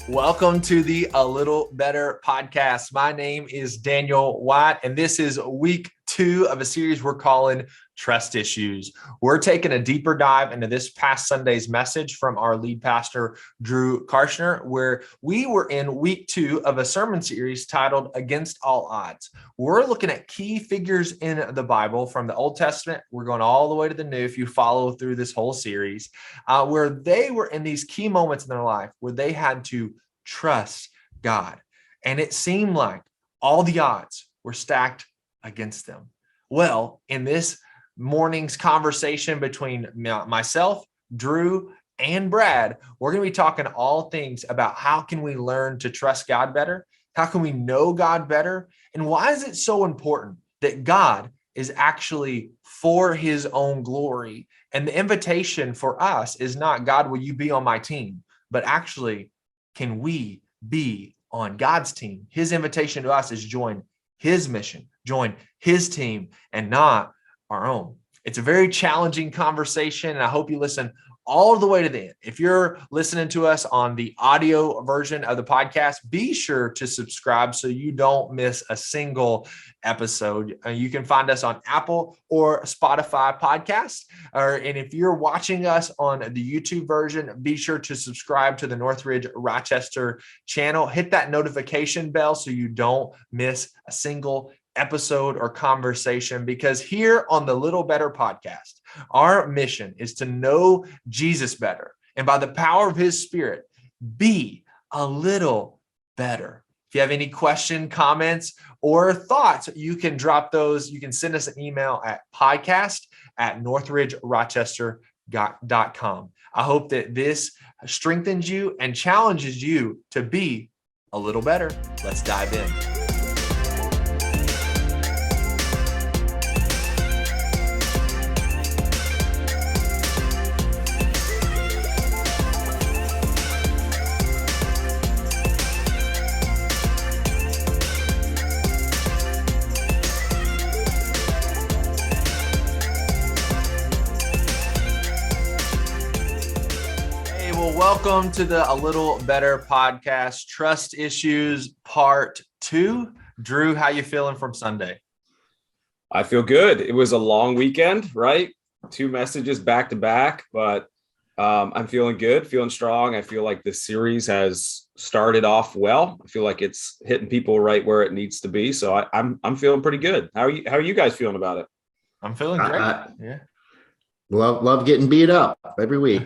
Welcome to the A Little Better podcast. My name is Daniel White, and this is week 2 of a series we're calling Trust Issues. We're taking a deeper dive into this past Sunday's message from our lead pastor, Drew Karshner, where we were in week 2 of a sermon series titled Against All Odds. We're looking at key figures in the Bible from the Old Testament. We're going all the way to the New if you follow through this whole series, where they were in these key moments in their life where they had to trust God. And it seemed like all the odds were stacked against them. Well, in this morning's conversation between myself, Drew, and Brad, we're going to be talking all things about how can we learn to trust God better? How can we know God better? And why is it so important that God is actually for his own glory? And the invitation for us is not, God, will you be on my team? But actually, can we be on God's team? His invitation to us is join his mission, join his team, and not our own. It's a very challenging conversation, and I hope you listen all the way to the end. If you're listening to us on the audio version of the podcast, be sure to subscribe so you don't miss a single episode. You can find us on Apple or Spotify podcasts. And if you're watching us on the YouTube version, be sure to subscribe to the Northridge, Rochester channel. Hit that notification bell so you don't miss a single episode or conversation, because here on the Little Better podcast, our mission is to know Jesus better, and by the power of his Spirit, be a little better. If you have any question, comments, or thoughts, you can drop those. You can send us an email at podcast@northridgerochester.com. I hope that this strengthens you and challenges you to be a little better. Let's dive in. Welcome to the A Little Better podcast, Trust Issues Part 2. Drew, how you feeling from Sunday? I feel good. It was a long weekend, right? 2 messages back to back, but I'm feeling good, feeling strong. I feel like the series has started off well. I feel like it's hitting people right where it needs to be. So I'm feeling pretty good. How are you guys feeling about it? I'm feeling great. Yeah. Love getting beat up every week.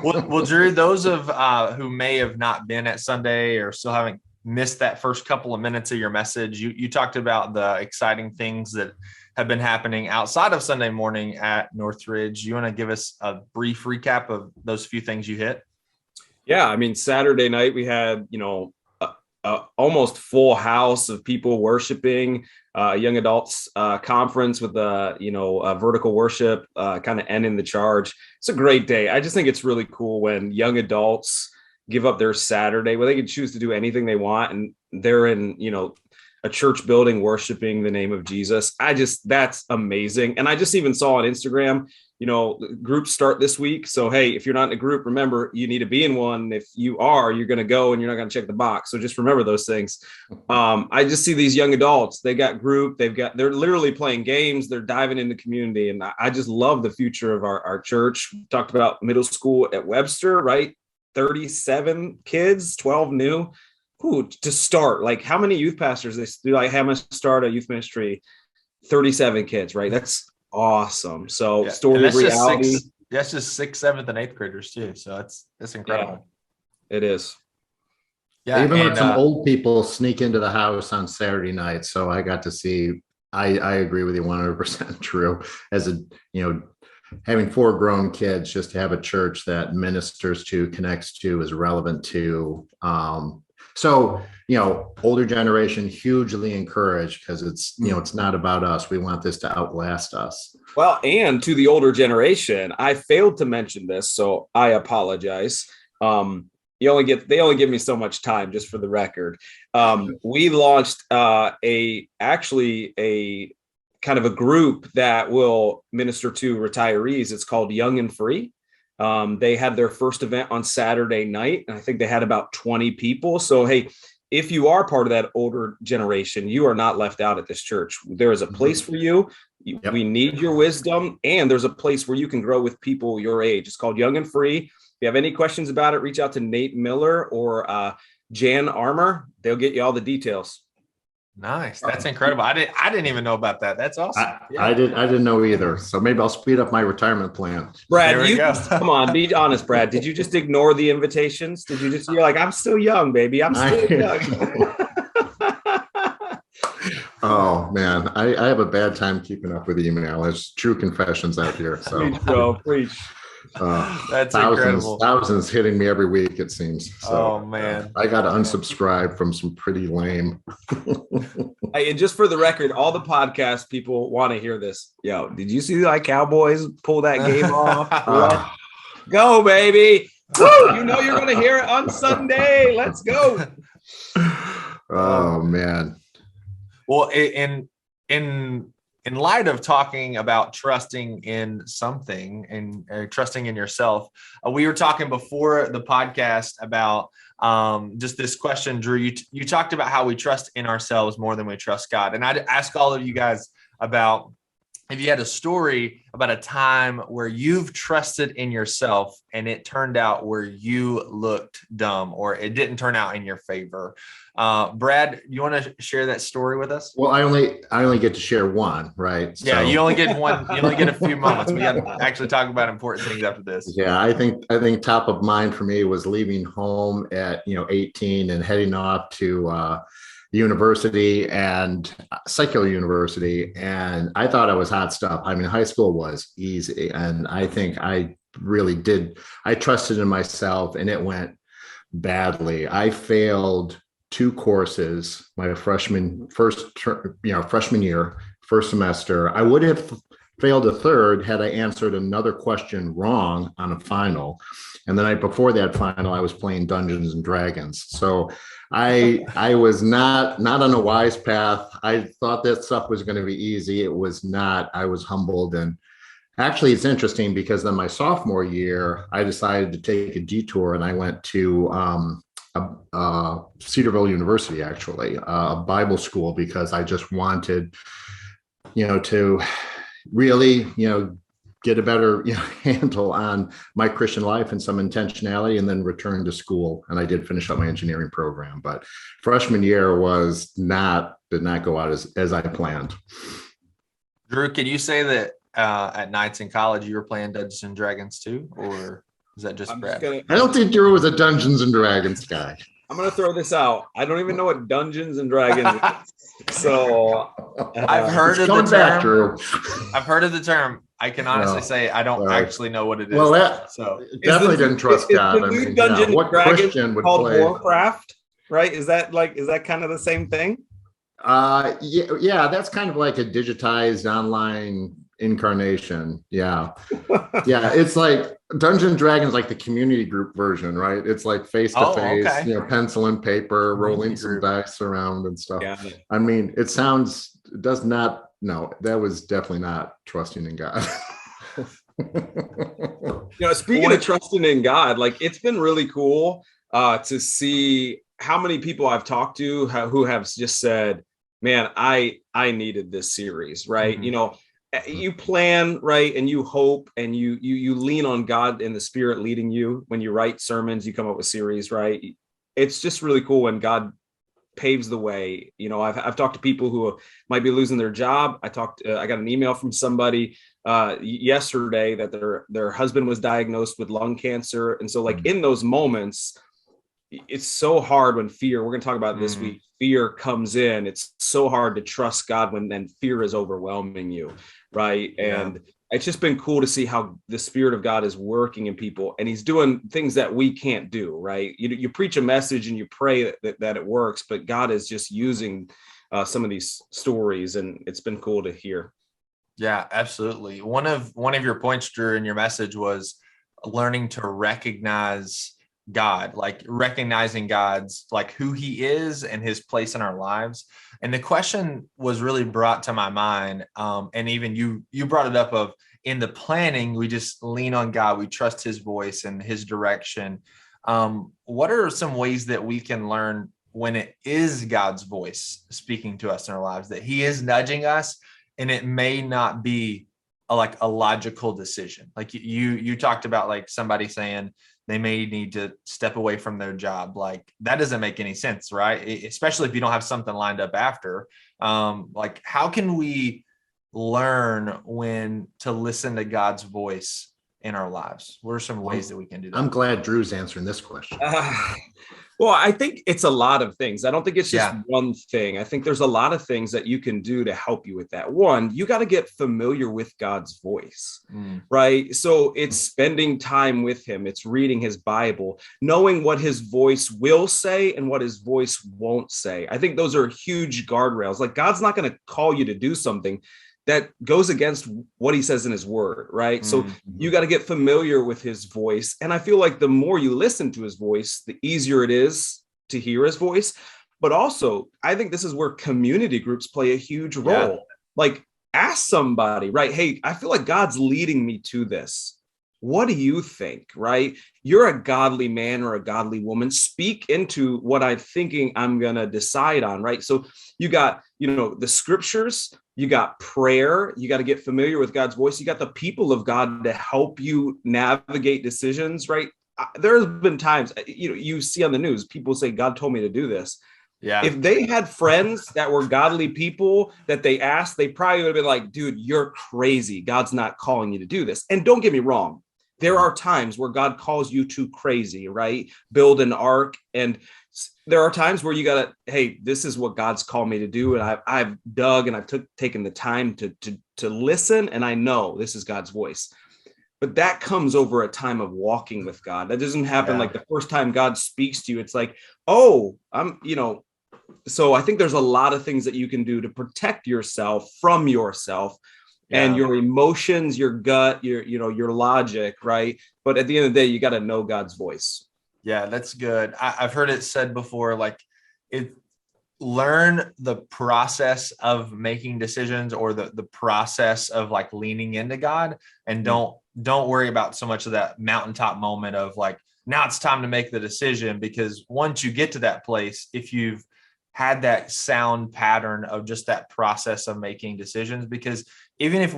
well, Drew, those of who may have not been at Sunday or still haven't missed that first couple of minutes of your message, you talked about the exciting things that have been happening outside of Sunday morning at Northridge. You want to give us a brief recap of those few things you hit? Yeah, I mean, Saturday night we had, almost full house of people worshiping, young adults conference with vertical worship, kind of ending the charge. It's a great day. I just think it's really cool when young adults give up their Saturday where they can choose to do anything they want, and they're in, a church building worshiping the name of Jesus. That's amazing. And I just even saw on Instagram, groups start this week. So, hey, if you're not in a group, remember, you need to be in one. If you are, you're going to go and you're not going to check the box. So just remember those things. I just see these young adults, they got group, they're literally playing games. They're diving into community. And I just love the future of our church. We talked about middle school at Webster, right? 37 kids, 12 new. To start, like how many youth pastors they do, like how much start a youth ministry? 37 kids, right? That's awesome. So story of reality. That's just 6th, 7th, and 8th graders too. So that's incredible. Yeah, it is. Yeah. I even let some old people sneak into the house on Saturday night. So I got to see, I agree with you 100% true. As having 4 grown kids, just to have a church that ministers to, connects to, is relevant to, so, older generation hugely encouraged, because it's, it's not about us. We want this to outlast us. Well, and to the older generation, I failed to mention this, so I apologize. They only give me so much time, just for the record. We launched a kind of a group that will minister to retirees. It's called Young and Free. They had their first event on Saturday night, and I think they had about 20 people. So, hey, if you are part of that older generation, you are not left out at this church. There is a place for you. Yep. We need your wisdom, and there's a place where you can grow with people your age. It's called Young and Free. If you have any questions about it, reach out to Nate Miller or Jan Armour. They'll get you all the details. Nice. That's incredible. I didn't even know about that. That's awesome. I didn't know either. So maybe I'll speed up my retirement plan. Brad, come on, be honest, Brad. Did you just ignore the invitations? You're like, I'm still young, baby. I'm still young. Oh man, I have a bad time keeping up with email. It's true confessions out here. So preach, bro, preach. That's incredible. Thousands hitting me every week, it seems. So, oh man, I got to unsubscribe from some pretty lame. Hey, and just for the record, all the podcast people want to hear this. Yo, did you see like Cowboys pull that game off? Go, baby! Woo! You know you're going to hear it on Sunday. Let's go. Oh man. Well, in light of talking about trusting in something and trusting in yourself, we were talking before the podcast about just this question, Drew. You talked about how we trust in ourselves more than we trust God. And I'd ask all of you guys about if you had a story about a time where you've trusted in yourself and it turned out where you looked dumb or it didn't turn out in your favor. Brad, you want to share that story with us? Well, I only get to share one, right? Yeah, you only get one. You only get a few moments. We got to actually talk about important things after this. Yeah, I think top of mind for me was leaving home at 18 and heading off to university and secular university, and I thought I was hot stuff. I mean, high school was easy, and I think I really did. I trusted in myself, and it went badly. I failed 2 courses my freshman year, first semester. I would have failed a third had I answered another question wrong on a final. And the night before that final, I was playing Dungeons and Dragons. So I was not on a wise path. I thought that stuff was going to be easy. It was not. I was humbled. And actually, it's interesting because then my sophomore year, I decided to take a detour and I went to Cedarville University, actually, a Bible school, because I just wanted, to really, get a better handle on my Christian life and some intentionality, and then return to school. And I did finish up my engineering program, but freshman year did not go out as I planned. Drew, can you say that at nights in college you were playing Dungeons and Dragons too, or is that just Brad? I don't think Drew was a Dungeons and Dragons guy. I'm going to throw this out. I don't even know what Dungeons and Dragons is. So I've heard of the term. Drew. I've heard of the term. I can honestly say I don't actually know what it is. Well, definitely didn't trust God. What Christian would play Warcraft? Right? Is that kind of the same thing? Yeah, that's kind of like a digitized online incarnation. Yeah. It's like Dungeons and Dragons, like the community group version, right? It's like face to face, pencil and paper, rolling some dice around and stuff. I mean, that was definitely not trusting in God. Speaking of trusting in God, like it's been really cool to see how many people I've talked to who have just said, man, I needed this series, right? Mm-hmm. You plan, right, and you hope, and you lean on God and the Spirit leading you. When you write sermons, you come up with series, right? It's just really cool when God paves the way. I've talked to people who might be losing their job. I got an email from somebody yesterday that their husband was diagnosed with lung cancer, and so in those moments, it's so hard when fear. We're going to talk about it this week. Fear comes in. It's so hard to trust God when then fear is overwhelming you. Right. And it's just been cool to see how the Spirit of God is working in people, and he's doing things that we can't do. Right. You preach a message and you pray that it works, but God is just using some of these stories, and it's been cool to hear. Yeah, absolutely. One of your points, Drew, in your message was learning to recognize God, like recognizing God's who he is and his place in our lives. And the question was really brought to my mind. And even you brought it up of, in the planning, we just lean on God. We trust his voice and his direction. What are some ways that we can learn when it is God's voice speaking to us in our lives, that he is nudging us and it may not be a logical decision? Like you talked about, like somebody saying they may need to step away from their job. Like that doesn't make any sense, right? Especially if you don't have something lined up after. Like how can we learn when to listen to God's voice in our lives? What are some ways that we can do that? I'm glad Drew's answering this question. Well, I think it's a lot of things. I don't think it's just one thing. I think there's a lot of things that you can do to help you with that. One, you got to get familiar with God's voice, right? So it's spending time with him. It's reading his Bible, knowing what his voice will say and what his voice won't say. I think those are huge guardrails. Like God's not going to call you to do something that goes against what he says in his word, right? So you got to get familiar with his voice. And I feel like the more you listen to his voice, the easier it is to hear his voice. But also, I think this is where community groups play a huge role. Yeah. Like ask somebody, right? Hey, I feel like God's leading me to this. What do you think, right? You're a godly man or a godly woman. Speak into what I'm thinking I'm going to decide on, right? So you got, the scriptures, you got prayer, you got to get familiar with God's voice. You got the people of God to help you navigate decisions, right? There's been times, you see on the news, people say, God told me to do this. Yeah. If they had friends that were godly people that they asked, they probably would have been like, dude, you're crazy. God's not calling you to do this. And don't get me wrong. There are times where God calls you to crazy, right? Build an ark. And there are times where you got to, hey, this is what God's called me to do. And I've dug and I've taken the time to listen. And I know this is God's voice. But that comes over a time of walking with God. That doesn't happen like the first time God speaks to you. It's like, oh, so I think there's a lot of things that you can do to protect yourself from yourself. And your emotions, your gut, your logic, right? But at the end of the day, you got to know God's voice. Yeah, that's good. I've heard it said before, like learn the process of making decisions, or the process of like leaning into God, and don't worry about so much of that mountaintop moment of like, now it's time to make the decision. Because once you get to that place, if you've had that sound pattern of just that process of making decisions, because even if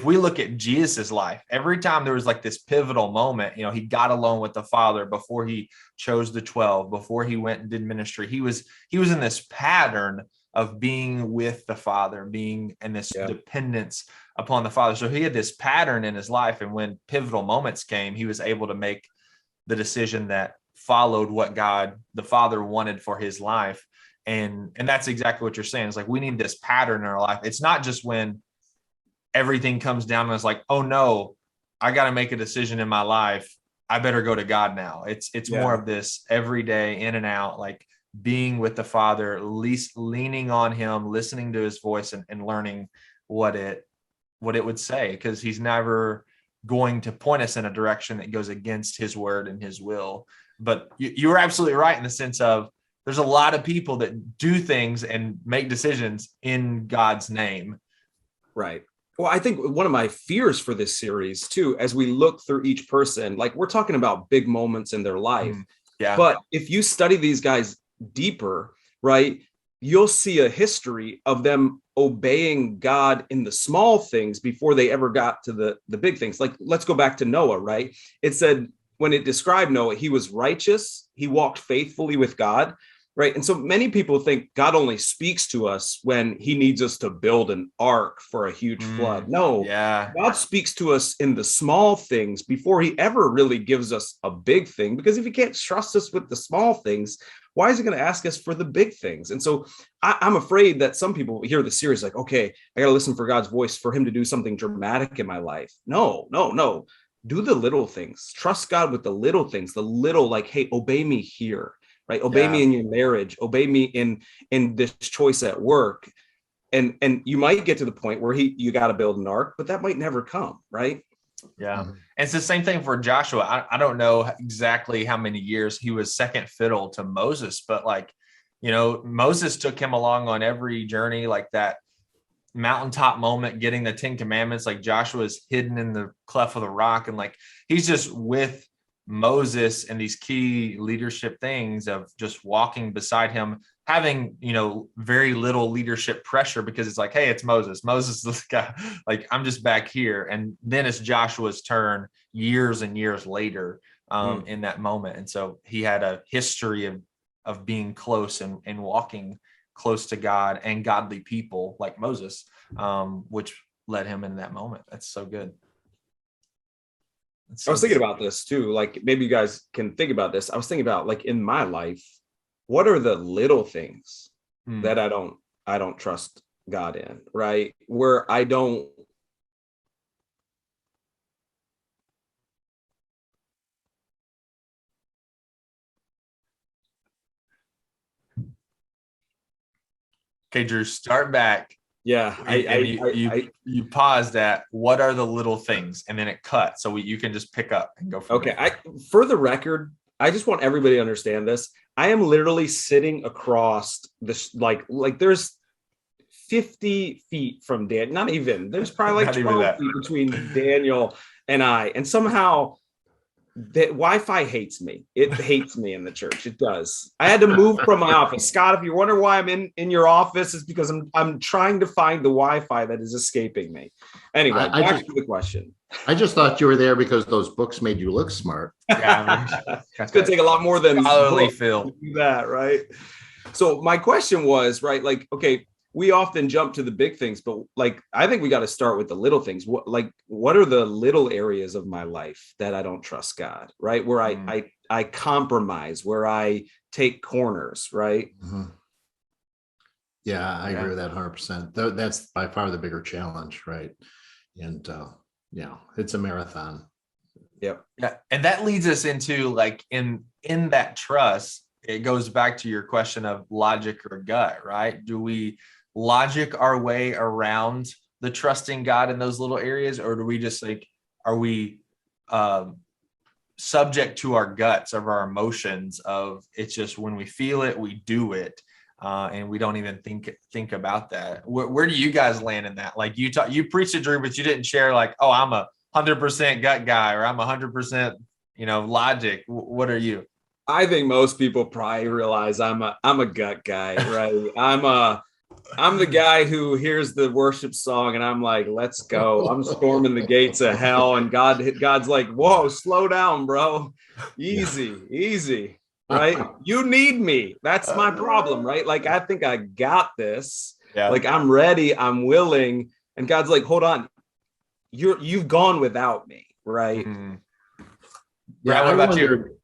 we look at Jesus's life, every time there was like this pivotal moment, he got alone with the Father before he chose the 12, before he went and did ministry, he was in this pattern of being with the Father, being in this dependence upon the Father. So he had this pattern in his life. And when pivotal moments came, he was able to make the decision that followed what God, the Father, wanted for his life. And that's exactly what you're saying. It's like, we need this pattern in our life. It's not just when everything comes down and it's like, oh no, I got to make a decision in my life. I better go to God now. It's more of this every day in and out, like being with the Father, at least leaning on him, listening to his voice, and learning what it would say, because he's never going to point us in a direction that goes against his word and his will. But you were absolutely right in the sense of, there's a lot of people that do things and make decisions in God's name. Right. Well, I think one of my fears for this series too, as we look through each person, like we're talking about big moments in their life. Yeah. But if you study these guys deeper, right, you'll see a history of them obeying God in the small things before they ever got to the big things. Like, let's go back to Noah, right? It said, when it described Noah, he was righteous. He walked faithfully with God. Right. And so many people think God only speaks to us when he needs us to build an ark for a huge flood. No, God speaks to us in the small things before he ever really gives us a big thing. Because if he can't trust us with the small things, why is he going to ask us for the big things? And so I'm afraid that some people hear the series like, okay, I got to listen for God's voice for him to do something dramatic in my life. No. Do the little things. Trust God with the little things, the little, like, hey, obey me here. Right. Obey me in your marriage. Obey me in this choice at work. And you might get to the point where you got to build an ark, but that might never come. Right. Yeah. And it's the same thing for Joshua. I don't know exactly how many years he was second fiddle to Moses, but like, Moses took him along on every journey like that. mountaintop moment, getting the 10 commandments, like Joshua's hidden in the cleft of the rock. And like, he's just with Moses and these key leadership things of just walking beside him, having, very little leadership pressure because it's like, hey, it's Moses. Moses is the guy, like, I'm just back here. And then it's Joshua's turn years and years later in that moment. And so he had a history of being close and walking close to God and godly people like Moses, which led him in that moment. That's so good. I was thinking about this too. Like, maybe you guys can think about this. I was thinking about, like, in my life, what are the little things that I don't trust God in, right? Where I don't. Okay, Drew, start back. Yeah, you paused at what are the little things, and then it cut, so you can just pick up and go from there. For the record, I just want everybody to understand this. I am literally sitting across this, like there's 50 feet from Dan. Not even. There's probably like 12 feet between Daniel and I, and somehow the Wi-Fi hates me. It hates me in the church. It does. I had to move from my office. Scott, if you wonder why I'm in your office, it's because I'm trying to find the Wi-Fi that is escaping me. Anyway, back to the question. I just thought you were there because those books made you look smart. Yeah, it's going to take a lot more than scholarly Phil to do that, right? So my question was, right, like, okay, we often jump to the big things, but like, I think we got to start with the little things. What are the little areas of my life that I don't trust God, right? Where I compromise, where I take corners, right? Mm-hmm. Yeah, I agree with that 100%. That's by far the bigger challenge, right? And it's a marathon. Yep. Yeah, and that leads us into, like, in that trust, it goes back to your question of logic or gut, right? Do we logic our way around the trusting God in those little areas, or do we just, like, are we subject to our guts of our emotions of it's just when we feel it, we do it, and we don't even think about that? Where do you guys land in that? Like, you preached it, Drew, but you didn't share, like, oh, I'm 100% gut guy, or I'm 100% logic. What are you? I think most people probably realize I'm a gut guy, right? I'm the guy who hears the worship song and I'm like, let's go. I'm storming the gates of hell, and God's like, whoa, slow down, bro. Easy, right? You need me. That's my problem, right? Like, I think I got this. Yeah. Like, I'm ready, I'm willing, and God's like, hold on, you've gone without me, right? Mm-hmm. Yeah. What about you?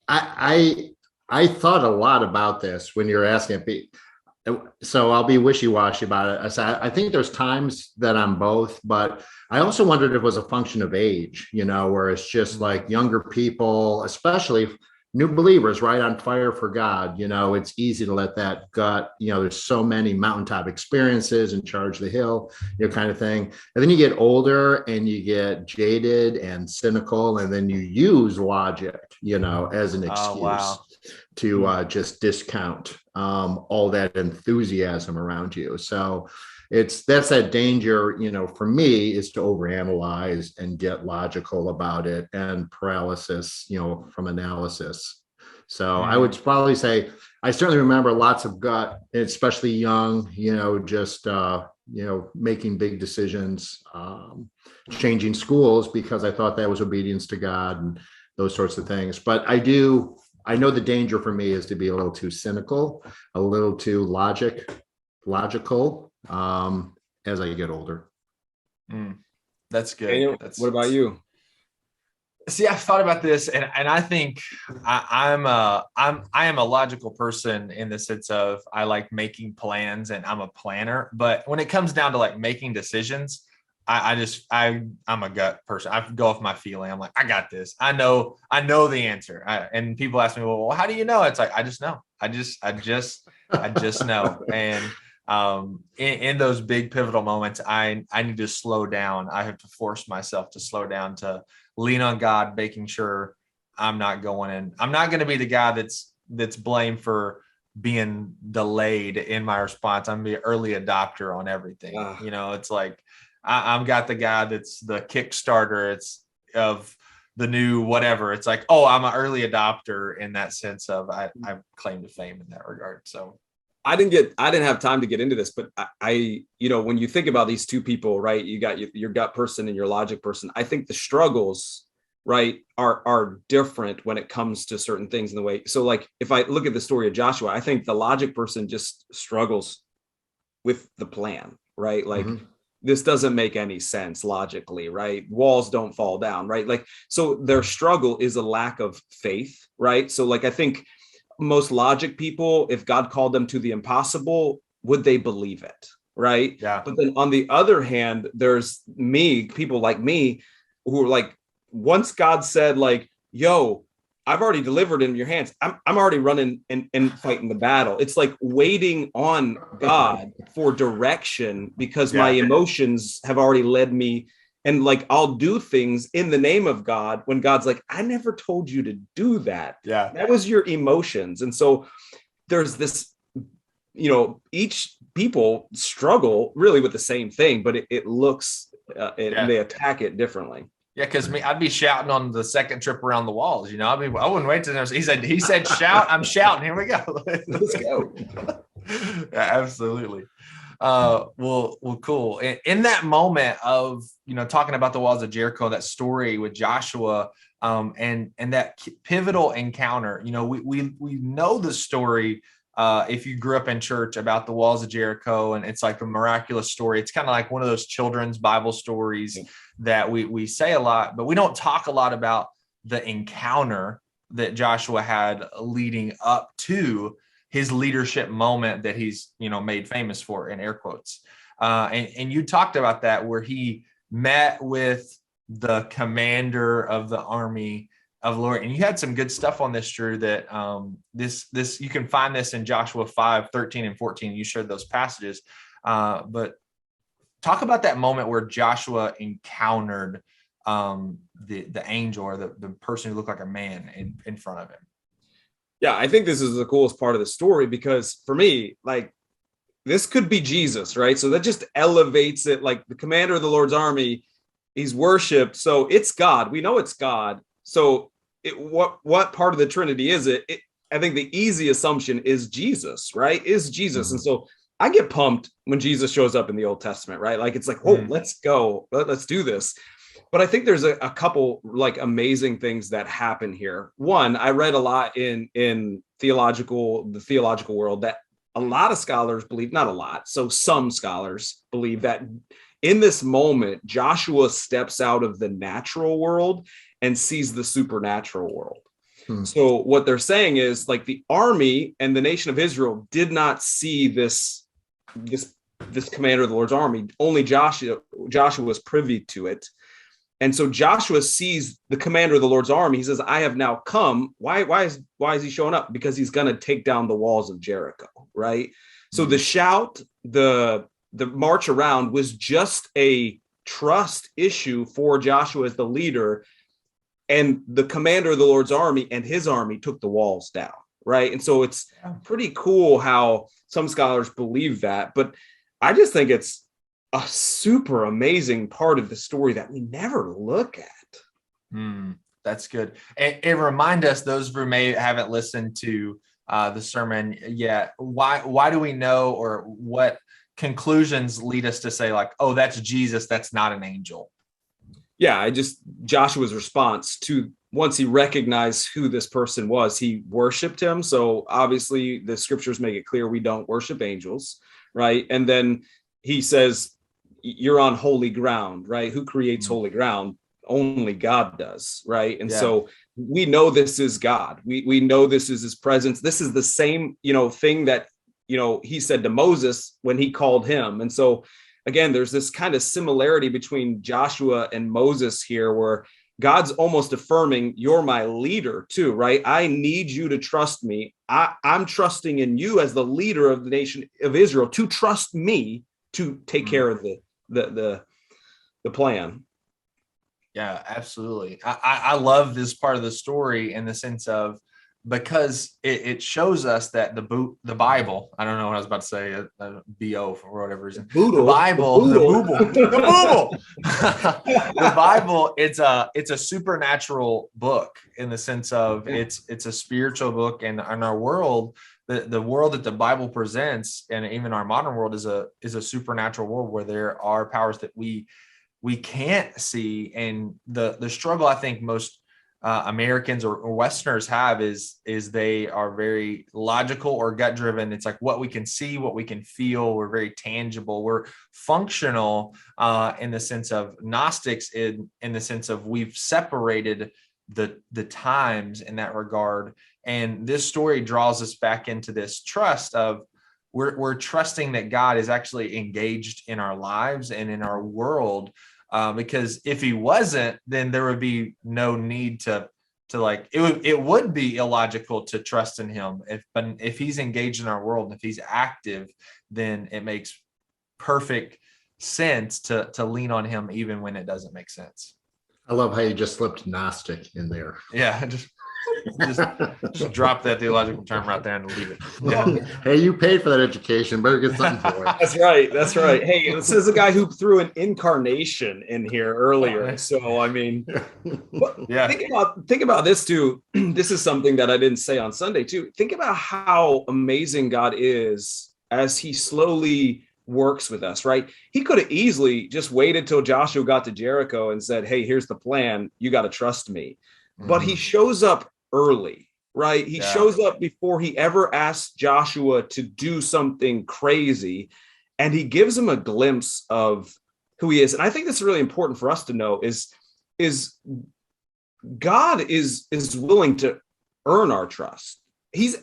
I thought a lot about this when you're asking it. So I'll be wishy-washy about it. I think there's times that I'm both, but I also wondered if it was a function of age, where it's just like younger people, especially new believers, right, on fire for God. It's easy to let that gut, there's so many mountaintop experiences and charge the hill, kind of thing. And then you get older and you get jaded and cynical, and then you use logic, as an excuse to just discount all that enthusiasm around you. So that's that danger, for me, is to overanalyze and get logical about it, and paralysis, from analysis. So I would probably say I certainly remember lots of gut, especially young, just making big decisions, changing schools because I thought that was obedience to God and those sorts of things. But I know the danger for me is to be a little too cynical, a little too logical as I get older. That's good. Daniel, what about you? See, I've thought about this, and I think I am a logical person in the sense of I like making plans and I'm a planner. But when it comes down to, like, making decisions, I'm a gut person. I go off my feeling. I'm like, I got this. I know the answer. And people ask me, well, how do you know? It's like, I just know. I just know. And in those big pivotal moments, I need to slow down. I have to force myself to slow down, to lean on God, making sure I'm not going in. I'm not going to be the guy that's blamed for being delayed in my response. I'm the early adopter on everything. It's like I'm got the guy that's the Kickstarter. It's of the new whatever. It's like, oh, I'm an early adopter in that sense of I claim to fame in that regard. So I didn't have time to get into this, but I when you think about these two people, right, you got your gut person and your logic person. I think the struggles, right, are different when it comes to certain things in the way. So like, if I look at the story of Joshua, I think the logic person just struggles with the plan, right? Like, this doesn't make any sense logically, right? Walls don't fall down, right? Like, so their struggle is a lack of faith, right? So like, I think most logic people, if God called them to the impossible, would they believe it? Right. Yeah. But then on the other hand, there's people like me who are like, once God said like, yo, I've already delivered in your hands, I'm already running and fighting the battle. It's like waiting on God for direction because my emotions have already led me. And like, I'll do things in the name of God when God's like, I never told you to do that. Yeah. That was your emotions. And so there's this, each people struggle really with the same thing, but it looks, they attack it differently. Yeah, because I'd be shouting on the second trip around the walls. I wouldn't wait till he said shout. I'm shouting. Here we go. Let's go. Yeah, absolutely. Well, cool. In that moment of talking about the walls of Jericho, that story with Joshua, and that pivotal encounter. We know the story. If you grew up in church about the walls of Jericho, and it's like a miraculous story. It's kind of like one of those children's Bible stories that we say a lot, but we don't talk a lot about the encounter that Joshua had leading up to his leadership moment that he's, made famous for, in air quotes. And you talked about that, where he met with the commander of the army of the Lord. And you had some good stuff on this, Drew, that this you can find this in Joshua 5:13 and 14. You shared those passages. But talk about that moment where Joshua encountered the angel, or the person who looked like a man in front of him. Yeah, I think this is the coolest part of the story, because for me, like, this could be Jesus, right? So that just elevates it. Like, the commander of the Lord's army, he's worshiped. So it's God. We know it's God. So what part of the Trinity is it? I think the easy assumption is Jesus, right? Is Jesus. Mm-hmm. And so I get pumped when Jesus shows up in the Old Testament, right? Like, it's like, oh, let's go. Let's do this. But I think there's a couple like amazing things that happen here. One, I read a lot in the theological world that a lot of scholars believe, not a lot, so some scholars believe that in this moment, Joshua steps out of the natural world and sees the supernatural world. So what they're saying is, like, the army and the nation of Israel did not see this commander of the Lord's army. Only Joshua was privy to it. And so Joshua sees the commander of the Lord's army. He says, I have now come. Why is he showing up? Because he's going to take down the walls of Jericho, right? So the shout, the march around was just a trust issue for Joshua as the leader. And the commander of the Lord's army and his army took the walls down, right? And so it's pretty cool how some scholars believe that. But I just think it's a super amazing part of the story that we never look at. That's good. And remind us, those who may haven't listened to the sermon yet, why do we know, or what conclusions lead us to say, like, oh, that's Jesus, that's not an angel? Yeah, Joshua's response to, once he recognized who this person was, he worshiped him. So obviously the scriptures make it clear we don't worship angels, right? And then he says, you're on holy ground, right? Who creates holy ground? Only God does, right? And so we know this is God. We know this is his presence. This is the same, thing that, he said to Moses when he called him. And so again, there's this kind of similarity between Joshua and Moses here, where God's almost affirming, you're my leader too, right? I need you to trust me. I'm trusting in you as the leader of the nation of Israel to trust me to take care of the plan. Yeah, absolutely. I love this part of the story in the sense of because it shows us that the Bible, I don't know what I was about to say, B-O for whatever reason. The Bible, the Bible, the Bible, it's a supernatural book in the sense of it's a spiritual book, and in our world, the world that the Bible presents, and even our modern world, is a supernatural world where there are powers that we can't see. And the struggle I think most Americans or Westerners have is they are very logical or gut driven. It's like what we can see, what we can feel. We're very tangible. We're functional in the sense of Gnostics, in the sense of we've separated the times in that regard. And this story draws us back into this trust of we're trusting that God is actually engaged in our lives and in our world. Because if he wasn't, then there would be no need to like, it would be illogical to trust in him. But if he's engaged in our world, if he's active, then it makes perfect sense to lean on him even when it doesn't make sense. I love how you just slipped Gnostic in there. Yeah, just drop that theological term right there and leave it. Yeah. Hey, you paid for that education. Better get something for it. That's right. Hey, this is a guy who threw an incarnation in here earlier. So, I mean, yeah. Think about this too. This is something that I didn't say on Sunday too. Think about how amazing God is as he slowly works with us, right? He could have easily just waited till Joshua got to Jericho and said, hey, here's the plan. You got to trust me. But he shows up early, right? He shows up before he ever asks Joshua to do something crazy, and he gives him a glimpse of who he is. And I think that's really important for us to know is God is willing to earn our trust. He's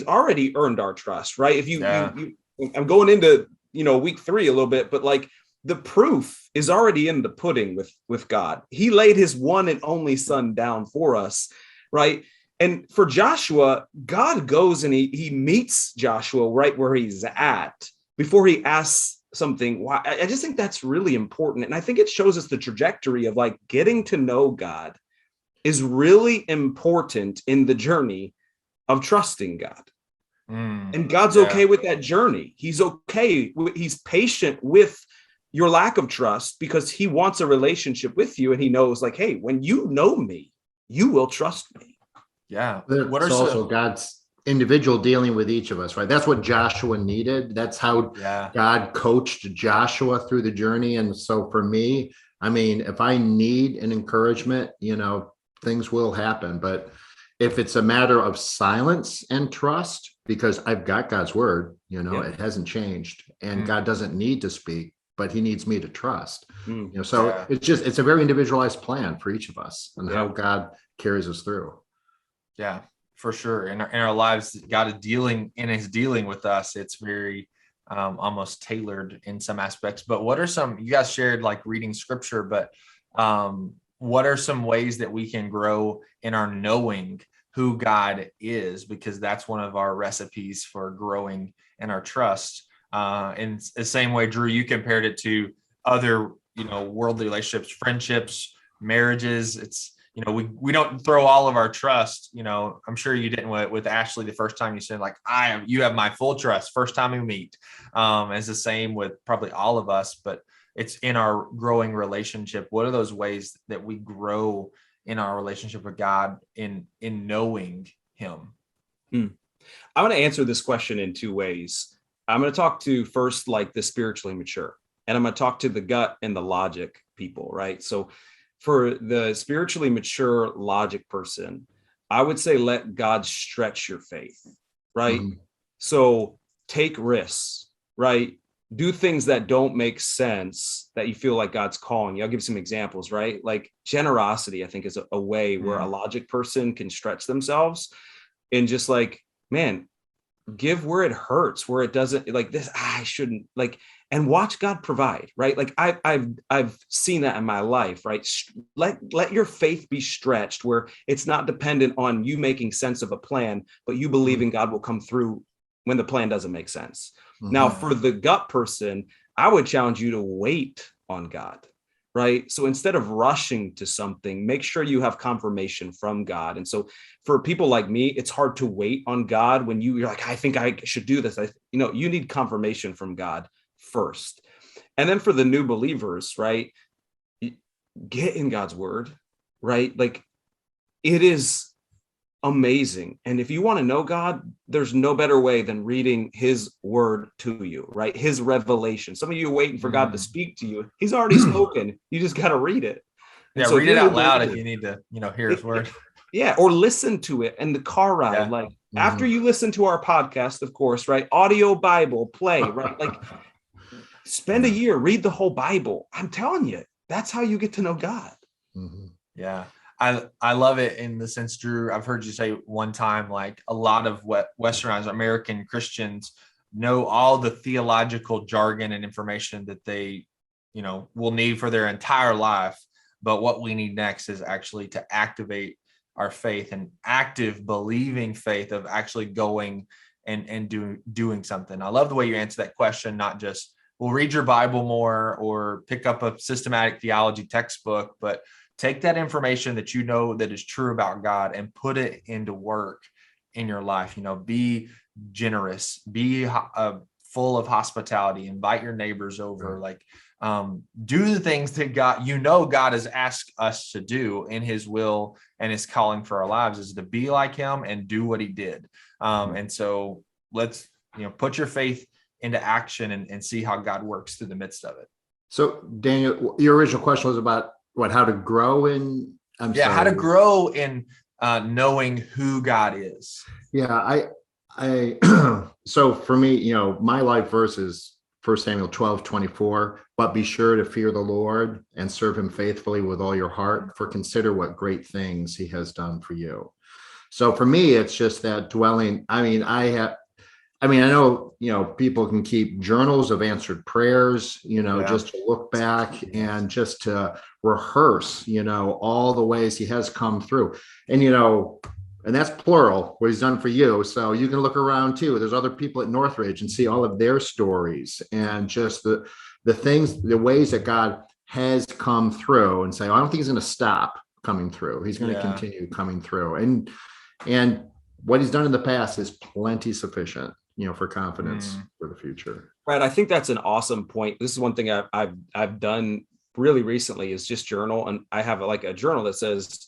already earned our trust, right? If you I'm going into, week 3 a little bit, but like the proof is already in the pudding with God. He laid his one and only son down for us, right? And for Joshua, God goes and he meets Joshua right where he's at before he asks something. Why? I just think that's really important. And I think it shows us the trajectory of like getting to know God is really important in the journey of trusting God. And God's okay with that journey. He's okay. He's patient with your lack of trust because he wants a relationship with you. And he knows like, hey, when you know me, you will trust me. Yeah. It's also God's individual dealing with each of us, right? That's what Joshua needed. That's how God coached Joshua through the journey. And so for me, I mean, if I need an encouragement, things will happen. But if it's a matter of silence and trust, because I've got God's word, it hasn't changed, and God doesn't need to speak, but he needs me to trust. It's a very individualized plan for each of us and how God carries us through. Yeah, for sure. In our lives, God is dealing with us. It's very almost tailored in some aspects. But what are some, you guys shared like reading scripture, but what are some ways that we can grow in our knowing who God is? Because that's one of our recipes for growing in our trust. In the same way, Drew, you compared it to other, worldly relationships, friendships, marriages. It's, we don't throw all of our trust, I'm sure you didn't with Ashley the first time you said like, you have my full trust first time we meet. It's the same with probably all of us, but it's in our growing relationship. What are those ways that we grow in our relationship with God in knowing him? I want to answer this question in 2 ways. I'm going to talk to first, like the spiritually mature, and I'm going to talk to the gut and the logic people, right? So for the spiritually mature logic person, I would say, let God stretch your faith, right? So take risks, right? Do things that don't make sense that you feel like God's calling you. I'll give some examples, right? Like generosity, I think, is a way where a logic person can stretch themselves and just like, man, give where it hurts, where it doesn't, like this, I shouldn't, like, and watch God provide, right? Like I've seen that in my life, right? Let your faith be stretched where it's not dependent on you making sense of a plan, but you believing God will come through when the plan doesn't make sense. Now, for the gut person, I would challenge you to wait on God, right? So instead of rushing to something, make sure you have confirmation from God. And so for people like me, it's hard to wait on God when you're like, I think I should do this. You need confirmation from God first. And then for the new believers, right? Get in God's word, right? Like, it is amazing. And if you want to know God, there's no better way than reading his word to you, right? His revelation. Some of you are waiting for God to speak to you. He's already spoken. You just got to read it. And so read it out loud if you need to, hear his word. Yeah. Or listen to it in the car ride. Like after you listen to our podcast, of course, right? Audio Bible play, right? Like spend a year, read the whole Bible. I'm telling you, that's how you get to know God. Yeah. I love it in the sense, Drew, I've heard you say one time, like a lot of Westernized American Christians know all the theological jargon and information that they, will need for their entire life. But what we need next is actually to activate our faith, and active believing faith of actually going and doing something. I love the way you answer that question, not just, well, read your Bible more or pick up a systematic theology textbook, but take that information that that is true about God and put it into work in your life. Be generous, be full of hospitality, invite your neighbors over, do the things that God has asked us to do in his will and his calling for our lives is to be like him and do what he did. And so let's, put your faith into action and see how God works through the midst of it. So Daniel, your original question was about how to grow in, how to grow in knowing who God is. Yeah, I so for me, my life verse is 1 Samuel 12:24, but be sure to fear the Lord and serve him faithfully with all your heart, for consider what great things he has done for you. So for me, it's just that dwelling. I know, people can keep journals of answered prayers, just to look back and just to rehearse, all the ways he has come through. And, and that's plural, what he's done for you. So you can look around too. There's other people at Northridge and see all of their stories and just the ways that God has come through, and say, I don't think he's going to stop coming through. He's going to continue coming through. And what he's done in the past is plenty sufficient, for confidence for the future. Right. I think that's an awesome point. This is one thing I've done really recently is just journal. And I have a journal that says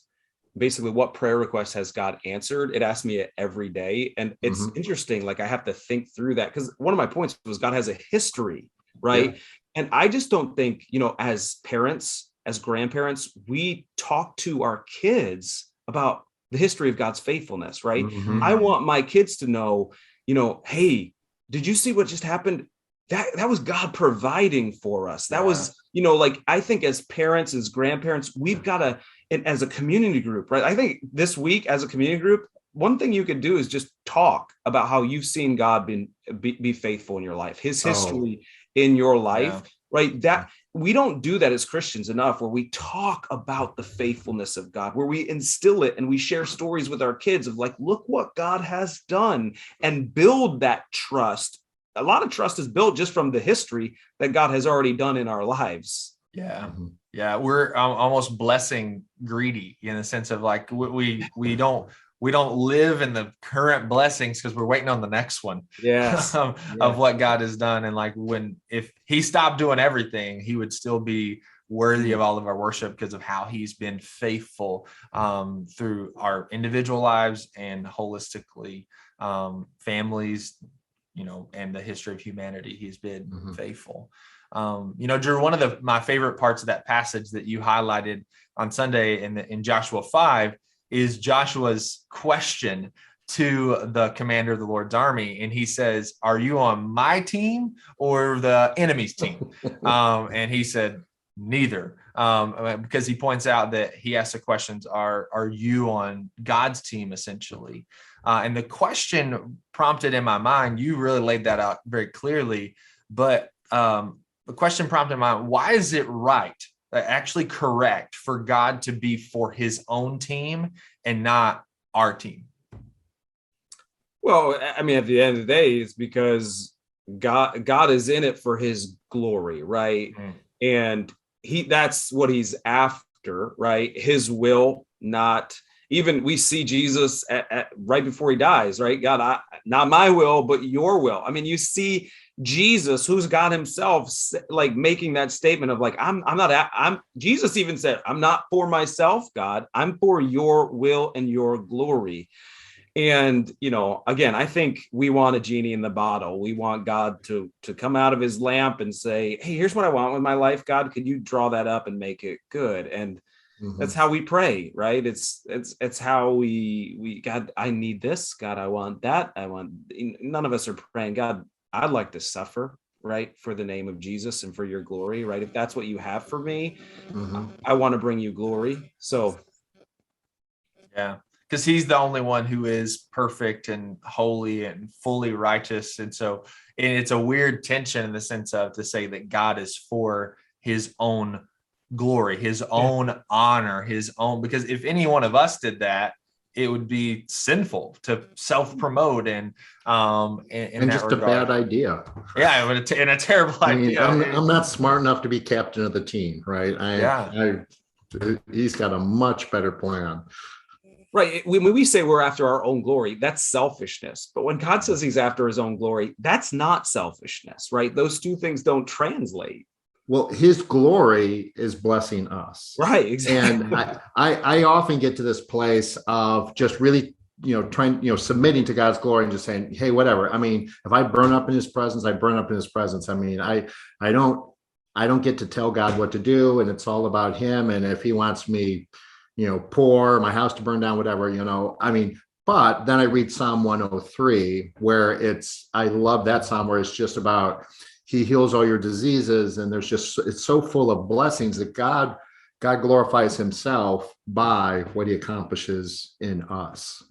basically what prayer request has God answered. It asks me it every day. And it's interesting. I have to think through that, because one of my points was God has a history, right? Yeah. And I just don't think, as parents, as grandparents, we talk to our kids about the history of God's faithfulness, right? I want my kids to know, hey, did you see what just happened? That was God providing for us. That was, I think as parents, as grandparents, we've got to, and as a community group, right? I think this week as a community group, one thing you could do is just talk about how you've seen God be faithful in your life, his history in your life, right? That we don't do that as Christians enough, where we talk about the faithfulness of God, where we instill it and we share stories with our kids of look what God has done, and build that trust. A lot of trust is built just from the history that God has already done in our lives. Yeah. Yeah. We're almost blessing greedy in the sense of we don't live in the current blessings because we're waiting on the next one. Of what God has done. And if he stopped doing everything, he would still be worthy of all of our worship because of how he's been faithful through our individual lives and holistically families, and the history of humanity. He's been faithful. Drew, one of my favorite parts of that passage that you highlighted on Sunday in Joshua 5 is Joshua's question to the commander of the Lord's army. And he says, are you on my team or the enemy's team? And he said, neither. Because he points out that he asks the questions, are you on God's team, essentially? And the question prompted in my mind, you really laid that out very clearly, but the question prompted in my mind, why is it right, actually correct, for God to be for his own team and not our team? Well, at the end of the day, it's because God is in it for his glory, right? And that's what he's after, right? His will, not even, we see Jesus at right before he dies, right? God, not my will, but your will. I mean, you see Jesus, who's God himself, like making that statement of like, Jesus even said, I'm not for myself, God, I'm for your will and your glory. And, again, I think we want a genie in the bottle. We want God to come out of his lamp and say, hey, here's what I want with my life. God, could you draw that up and make it good? And that's how we pray, right? It's how we God, I need this. God, I want that. None of us are praying, God, I'd like to suffer, right, for the name of Jesus and for your glory, right? If that's what you have for me, I want to bring you glory. So, yeah. Because he's the only one who is perfect and holy and fully righteous. And so it's a weird tension in the sense of to say that God is for his own glory, his own honor, his own, because if any one of us did that, it would be sinful to self-promote and just regard. A bad idea. Yeah, and a terrible idea. I'm not smart enough to be captain of the team, right? He's got a much better plan. Right. When we say we're after our own glory, that's selfishness. But when God says he's after his own glory, that's not selfishness, right? Those two things don't translate. Well, his glory is blessing us. Right. Exactly. And I often get to this place of just really, submitting to God's glory and just saying, hey, whatever. I mean, if I burn up in his presence, I burn up in his presence. I mean, I don't get to tell God what to do, and it's all about him. And if he wants me, poor, my house to burn down, whatever, but then I read Psalm 103, where I love that Psalm where it's just about, he heals all your diseases. And it's so full of blessings that God glorifies himself by what he accomplishes in us.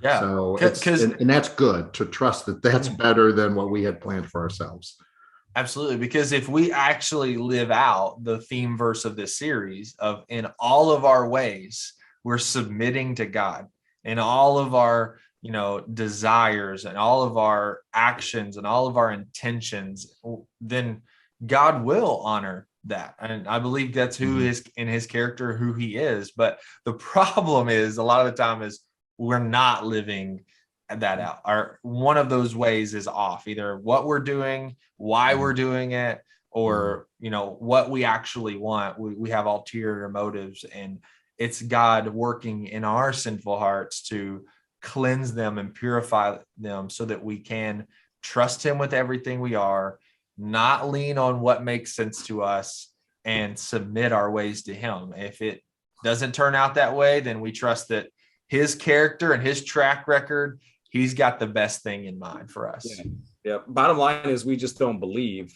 Yeah. So and that's good to trust that that's better than what we had planned for ourselves. Absolutely. Because if we actually live out the theme verse of this series of in all of our ways, we're submitting to God in all of our, desires and all of our actions and all of our intentions, then God will honor that. And I believe that's who is in his character, who he is. But the problem is a lot of the time is we're not living that out. One of those ways is off, either what we're doing, why we're doing it, or what we actually want. We have ulterior motives, and it's God working in our sinful hearts to cleanse them and purify them so that we can trust him with everything we are, not lean on what makes sense to us, and submit our ways to him. If it doesn't turn out that way, then we trust that his character and his track record, he's got the best thing in mind for us. Yeah. Bottom line is we just don't believe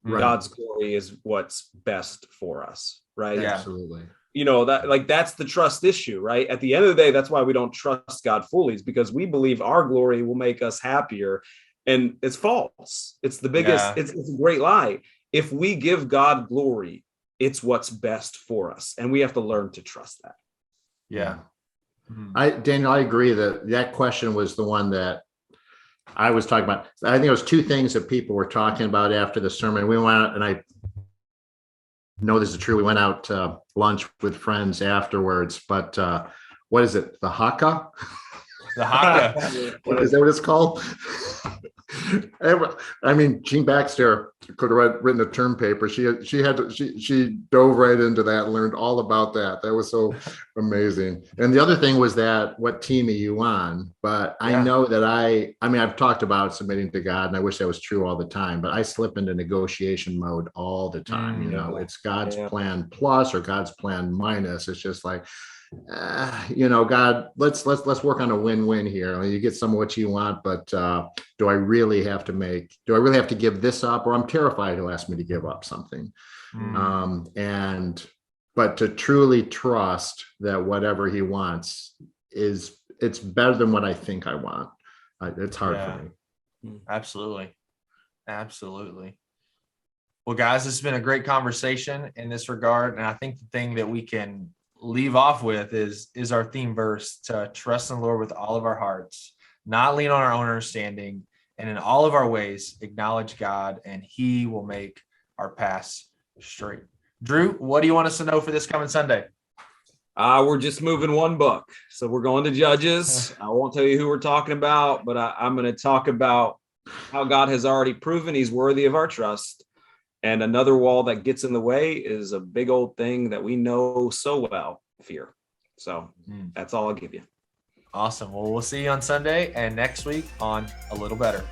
God's glory is what's best for us. Right. Yeah. Absolutely. That's the trust issue, right? At the end of the day, that's why we don't trust God fully, is because we believe our glory will make us happier. And it's false. It's the biggest, it's a great lie. If we give God glory, it's what's best for us. And we have to learn to trust that. Yeah. Daniel, I agree that question was the one that I was talking about. I think it was two things that people were talking about after the sermon. We went out, and I know this is true. We went out to lunch with friends afterwards, but what is it? The haka? The haka. Is that what it's called? I mean, Jean Baxter could have written a term paper. She dove right into that and learned all about that. That was so amazing. And the other thing was that what team are you on? But I know that I've talked about submitting to God, and I wish that was true all the time, but I slip into negotiation mode all the time. It's God's plan plus or God's plan minus. It's just like, God, let's work on a win-win here. You get some of what you want, but do I really have to give this up? Or I'm terrified he'll ask me to give up something. But to truly trust that whatever he wants it's better than what I think I want. It's hard for me. Absolutely. Well, guys, this has been a great conversation in this regard. And I think the thing that we can leave off with is our theme verse, to trust in the Lord with all of our hearts, not lean on our own understanding, and in all of our ways acknowledge God, and he will make our paths straight. Drew, what do you want us to know for this coming Sunday? We're just moving one book. So we're going to Judges. I won't tell you who we're talking about, but I'm going to talk about how God has already proven he's worthy of our trust. And another wall that gets in the way is a big old thing that we know so well, fear. So that's all I'll give you. Awesome. Well, we'll see you on Sunday and next week on A Little Better.